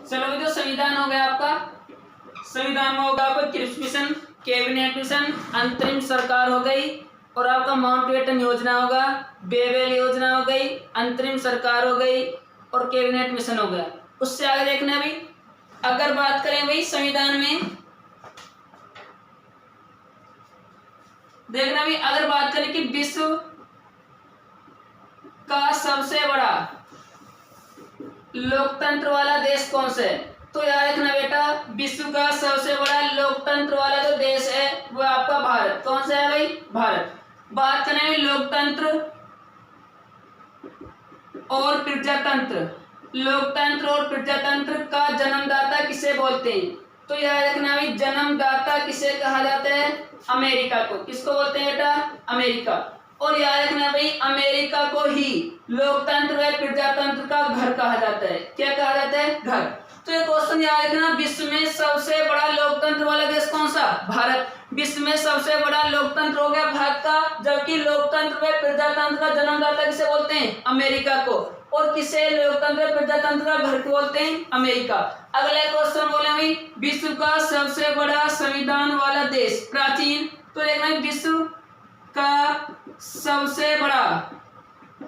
चलो जो संविधान हो गया आपका, संविधान में होगा आपका क्रिप्स मिशन, कैबिनेट मिशन, अंतरिम सरकार हो गई, और आपका माउंटबेटन योजना होगा, बेबेल योजना हो गई, अंतरिम सरकार हो गई, और कैबिनेट मिशन हो गया। उससे आगे देखना भी, अगर बात करें भाई संविधान में, देखना भी अगर बात करें कि विश्व का सबसे बड़ा लोकतंत्र वाला देश कौन सा है, तो याद रखना बेटा, विश्व का सबसे बड़ा लोकतंत्र वाला जो देश है वो आपका भारत। कौन सा है भाई? भारत। बात करें लोकतंत्र और प्रजातंत्र, लोकतंत्र और प्रजातंत्र का जन्मदाता किसे बोलते हैं, तो याद रखना भाई, जन्मदाता किसे कहा जाता है? अमेरिका को। किसको बोलते हैं बेटा? अमेरिका। और याद रखना भाई, अमेरिका को ही लोकतंत्र व प्रजातंत्र का घर कहा जाता है। क्या कहा जाता है? घर। तो ये क्वेश्चन याद रखना, विश्व में सबसे बड़ा लोकतंत्र वाला देश कौन सा? भारत। विश्व में सबसे बड़ा लोकतंत्र हो गया भारत का, जबकि लोकतंत्र व प्रजातंत्र का जन्मदाता किसे बोलते हैं? अमेरिका को। और किसे लोकतंत्र प्रजातंत्र का घर बोलते हैं? अमेरिका। अगला क्वेश्चन बोले भाई, विश्व का सबसे बड़ा संविधान वाला देश प्राचीन, तो देखना विश्व का सबसे बड़ा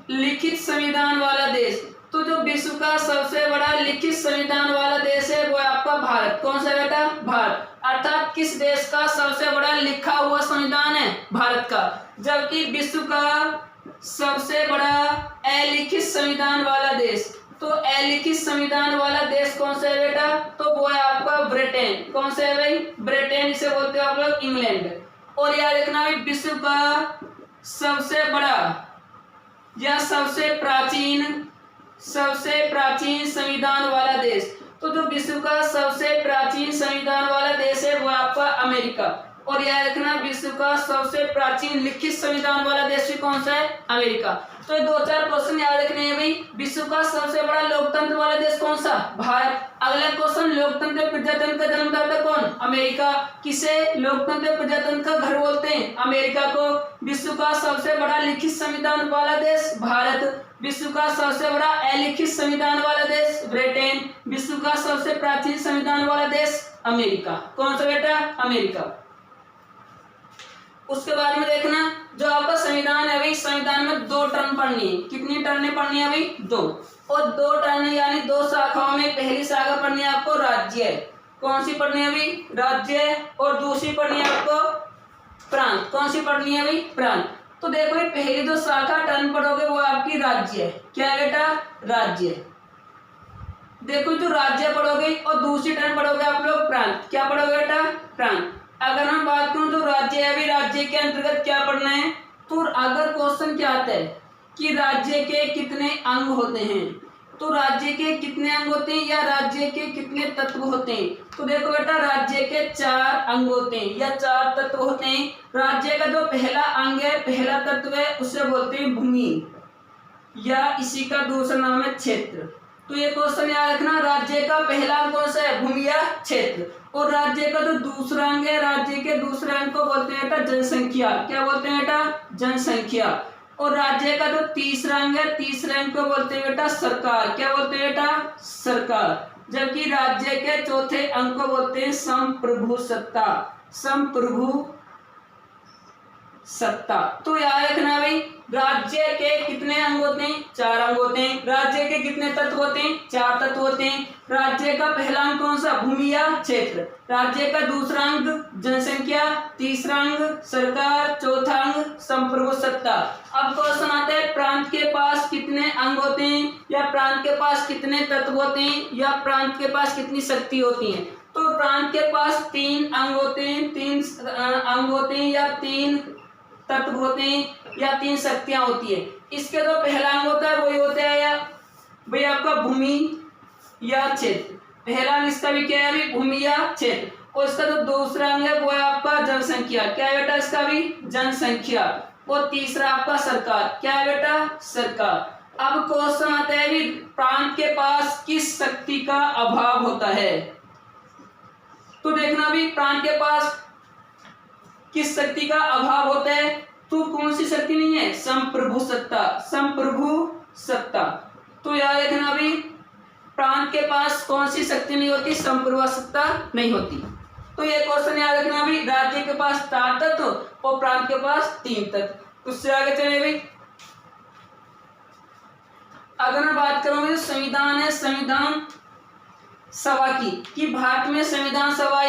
लिखित संविधान वाला देश, तो जो विश्व का सबसे बड़ा लिखित संविधान वाला देश है वो है आपका भारत। कौन सा बेटा? भारत। अर्थात किस देश का सबसे बड़ा लिखा हुआ संविधान है? भारत का। जबकि विश्व का सबसे बड़ा अलिखित संविधान वाला देश, तो अलिखित संविधान वाला देश कौन सा है बेटा? तो वो है आपका ब्रिटेन। कौन सा है भाई? ब्रिटेन। इसे बोलते हो आप लोग इंग्लैंड। और याद रखना भाई, विश्व का सबसे बड़ा या सबसे प्राचीन संविधान वाला देश, तो जो विश्व का सबसे प्राचीन संविधान वाला देश है वो आपका अमेरिका। और याद रखना, विश्व का सबसे प्राचीन लिखित संविधान वाला देश भी कौन सा है? अमेरिका। तो ये 2-4 क्वेश्चन याद रखने हैं भाई। विश्व का सबसे बड़ा लोकतंत्र वाला देश कौन सा? भारत। अगला क्वेश्चन, लोकतंत्र प्रजातंत्र का जन्मदाता कौन? अमेरिका। किसे लोकतंत्र प्रजातंत्र का घर बोलते हैं? अमेरिका को। विश्व का सबसे बड़ा लिखित संविधान वाला देश भारत। विश्व का सबसे बड़ा अलिखित संविधान वाला देश ब्रिटेन। विश्व का सबसे प्राचीन संविधान वाला देश अमेरिका। कौन सा बेटा? अमेरिका। उसके बाद में देखना, जो आपका संविधान है भाई, संविधान में 2 टर्म पढ़नी है। कितनी टर्में पढ़नी है भाई? 2। और 2 टर्म यानी 2 शाखाओं में पहली शाखा पढ़नी है आपको राज्य। कौन सी पढ़नी है भाई? राज्य। और दूसरी पढ़नी है आपको प्रांत। कौन सी पढ़नी है भाई? प्रांत। तो देखो भाई, पहली जो शाखा टर्म पढ़ोगे वो आपकी राज्य है। क्या है बेटा? राज्य। देखो जो राज्य पढ़ोगे और दूसरी टर्म पढ़ोगे आप लोग प्रांत। क्या पढ़ोगे बेटा? प्रांत। अगर हम बात करूं तो राज्य है भी, राज्य के अंतर्गत क्या पढ़ना है, तो अगर क्वेश्चन क्या आता है कि राज्य के कितने अंग होते हैं, तो राज्य के कितने अंग होते हैं या राज्य के कितने तत्व होते हैं, तो देखो बेटा, राज्य के 4 अंग होते हैं या 4 तत्व होते हैं। राज्य का जो पहला अंग है, पहला तत्व है, उसे बोलते हैं भूमि, या इसी का दूसरा नाम है क्षेत्र। तो ये क्वेश्चन याद रखना, राज्य का पहला अंग कौन सा है? भूमि या क्षेत्र। और राज्य का जो दूसरा अंग है, राज्य के दूसरे अंग को बोलते हैं बेटा जनसंख्या। क्या बोलते हैं बेटा? जनसंख्या। और राज्य का जो तीसरा अंग है, तीसरे अंग को बोलते हैं बेटा सरकार। क्या बोलते हैं बेटा? सरकार। जबकि राज्य के चौथे अंग को बोलते हैं संप्रभु सत्ता। संप्रभु सत्ता। तो याद रखना भाई, राज्य के कितने अंग होते हैं? 4 अंग होते हैं। राज्य के कितने तत्व होते हैं? 4 तत्व होते हैं। राज्य का पहला अंग कौन सा? भूमि या क्षेत्र। राज्य का दूसरा अंग जनसंख्या, तीसरा अंग सरकार, चौथा अंग संप्रभु सत्ता। अब क्वेश्चन आता है, प्रांत के पास कितने अंग होते हैं, या प्रांत के पास कितने तत्व होते हैं, या प्रांत के पास कितनी शक्ति होती है। तो प्रांत के पास 3 अंग होते हैं, 3 अंग होते हैं, या 3 तत्व होते हैं, या 3 शक्तियां होती है। इसके जो पहला अंग होता है वही होता है या भाई आपका भूमि या क्षेत्र। पहला अंग इसका भी क्या है अभी? भूमि या क्षेत्र। और इसका जो दूसरा अंग है वो है आपका जनसंख्या। क्या है बेटा? इसका भी जनसंख्या। और तीसरा आपका सरकार। क्या है बेटा? सरकार। अब क्वेश्चन आता है भी, प्रांत के पास किस शक्ति का अभाव होता है, तो देखना भी, प्रांत के पास किस शक्ति का अभाव होता है, तो कौन सी शक्ति नहीं है? संप्रभु सत्ता। संप्रभु सत्ता। तो याद रखना भी, प्रांत के पास कौन सी शक्ति नहीं होती? संप्रभुता सत्ता नहीं होती। तो ये क्वेश्चन याद रखना भी, राज्य के पास 4 तत्व और प्रांत के पास 3 तत्व। उससे आगे चले भाई, अगर मैं बात करूं जो संविधान है, संविधान सभा की कि भारत में संविधान सभा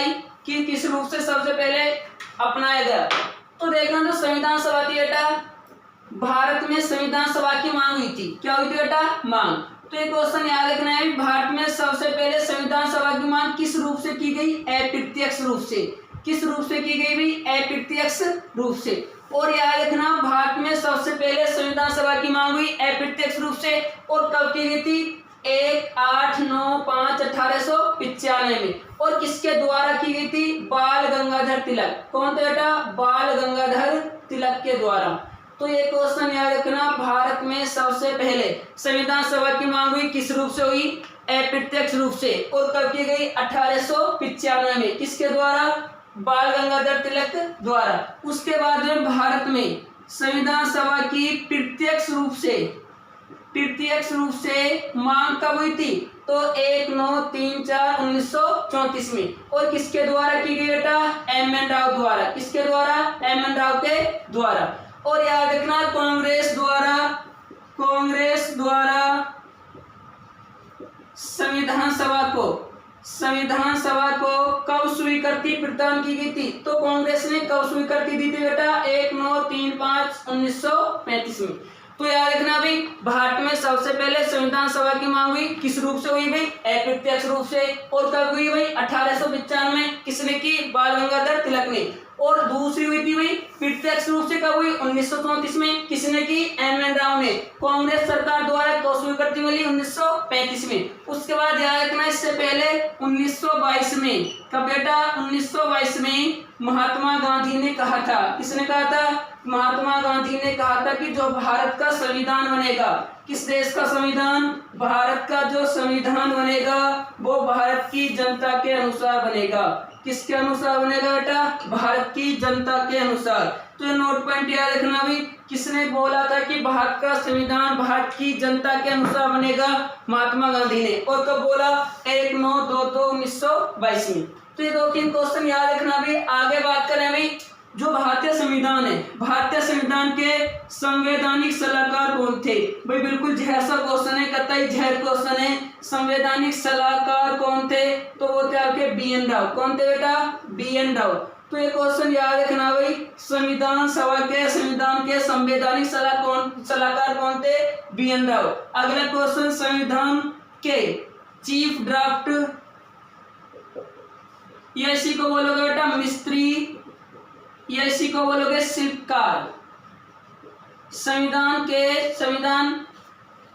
की किस रूप से सबसे पहले अपनाया गया। तो देखना जो संविधान सभा थी बेटा, भारत में संविधान सभा की मांग हुई थी। क्या हुई थी बेटा? मांग। तो एक क्वेश्चन याद रखना है, भारत में सबसे पहले संविधान सभा की मांग किस रूप से की गई? अप्रत्यक्ष रूप से। किस रूप से की गई भी? अप्रत्यक्ष रूप से। और याद रखना भारत में सबसे पहले संविधान सभा की मांग हुई अप्रत्यक्ष रूप से, और कब की गई थी? 1/8/9/1895 में। और किसके द्वारा की गई थी? बाल गंगाधर तिलक। कौन थे बेटा? बाल गंगाधर तिलक के द्वारा। तो ये क्वेश्चन याद रखना, भारत में सबसे पहले संविधान सभा की मांग हुई किस रूप से हुई? अप्रत्यक्ष रूप से। और कब की गई? 1895 में। किसके द्वारा? बाल गंगाधर तिलक द्वारा। उसके बाद में भारत में संविधान सभा की प्रत्यक्ष रूप से मांग कब हुई थी? तो 1/9/3/4/1934 में। और किसके द्वारा की गई बेटा? एम.एन. राव द्वारा। किसके द्वारा? एम.एन. राव के द्वारा। और याद रखना कांग्रेस द्वारा संविधान सभा को कब स्वीकृति प्रदान की गई थी? तो कांग्रेस ने कब स्वीकृति दी थी बेटा? 1/9/3/5/1935 में। तो याद रखना भाई, भारत में सबसे पहले संविधान सभा की मांग हुई किस रूप से हुई भाई? अप्रत्यक्ष रूप से। और कब हुई भाई? 1895 में। किसने की? बाल गंगाधर तिलक ने। और दूसरी हुई थी भाई प्रत्यक्ष रूप से कब हुई? 1934 में। किसने की? एम.एन. राव ने। कांग्रेस सरकार द्वारा कब स्वीकृति मिली? 1935 में। उसके बाद याद रखना इससे पहले 1922 में। कब बेटा? 1922 में महात्मा गांधी ने कहा था। किसने कहा था? महात्मा गांधी ने कहा था कि जो भारत का संविधान बनेगा, किस देश का संविधान? भारत का जो संविधान बनेगा वो भारत की जनता के अनुसार बनेगा। किसके अनुसार बनेगा बेटा? भारत की जनता के अनुसार। तो ये नोट पॉइंट याद रखना भी, किसने बोला था कि भारत का संविधान भारत की जनता के अनुसार बनेगा? महात्मा गांधी ने। और कब बोला? 1/9/1922 में। तो ये 2-3 क्वेश्चन याद रखना भी। आगे बात करें भाई, जो भारतीय संविधान है, भारतीय संविधान के संवैधानिक सलाहकार कौन थे? भाई बिल्कुल जहर सा क्वेश्चन है, कतई जहर क्वेश्चन है। संवैधानिक सलाहकार कौन थे? तो वो थे आपके बी.एन. राव। कौन थे बेटा? बी.एन. राव। तो ये क्वेश्चन याद रखना भाई, संविधान सभा के संवैधानिक सलाहकार कौन थे? बी.एन. राव। अगला क्वेश्चन, संविधान के चीफ ड्राफ्ट, या इसी को बोलोगे बेटा मिस्त्री, या इसी को बोलोगे शिल्पकार। संविधान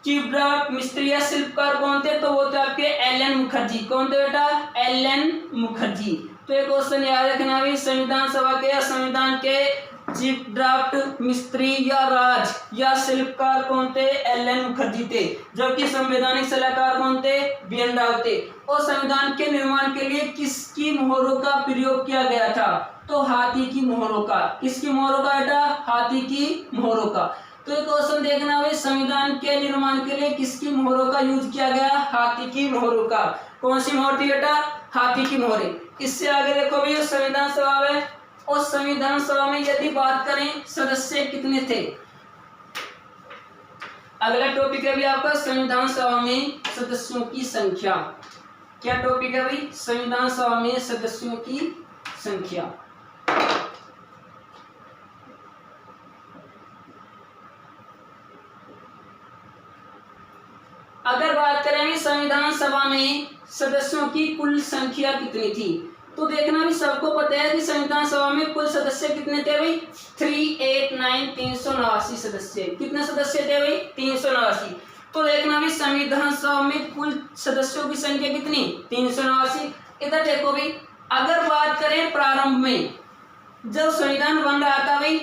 चीफ ड्राफ्ट मिस्त्री या शिल्पकार कौन थे? तो वो थे आपके एल.एन. मुखर्जी। कौन थे बेटा? एल.एन. मुखर्जी। तो ये क्वेश्चन याद रखना भी, संविधान सभा के या संविधान के चीफ ड्राफ्ट मिस्त्री या राज या शिल्पकार कौन थे? एल.एन. मुखर्जी थे। जबकि संवैधानिक सलाहकार कौन थे? बी.एन. राव थे। और संविधान के निर्माण के लिए किसकी मोहरों का प्रयोग किया गया था? तो हाथी की मोहरों का। किसकी मोहरों का बेटा? हाथी की मोहरों का। तो ये क्वेश्चन देखना भाई, संविधान के निर्माण के लिए किसकी मोहरों का यूज किया गया? हाथी की मोहरों का। कौन सी मोहर थी बेटा? हाथी की मोहरें। इससे आगे देखो भाई, संविधान सभा में, और संविधान सभा में यदि बात करें सदस्य कितने थे? अगला टॉपिक है भी आपका संविधान सभा में सदस्यों की संख्या। क्या टॉपिक है भाई? संविधान सभा में सदस्यों की संख्या। अगर बात करें संविधान सभा में सदस्यों की कुल संख्या कितनी थी, तो देखना भी सबको पता है कि संविधान सभा में कुल सदस्य कितने थे भाई? 389 सदस्य। कितने सदस्य थे भाई? 389। तो देखना भी संविधान सभा में कुल सदस्यों की संख्या कितनी? 389। इधर देखो भाई, अगर बात करें प्रारंभ में जब संविधान बन रहा था भाई,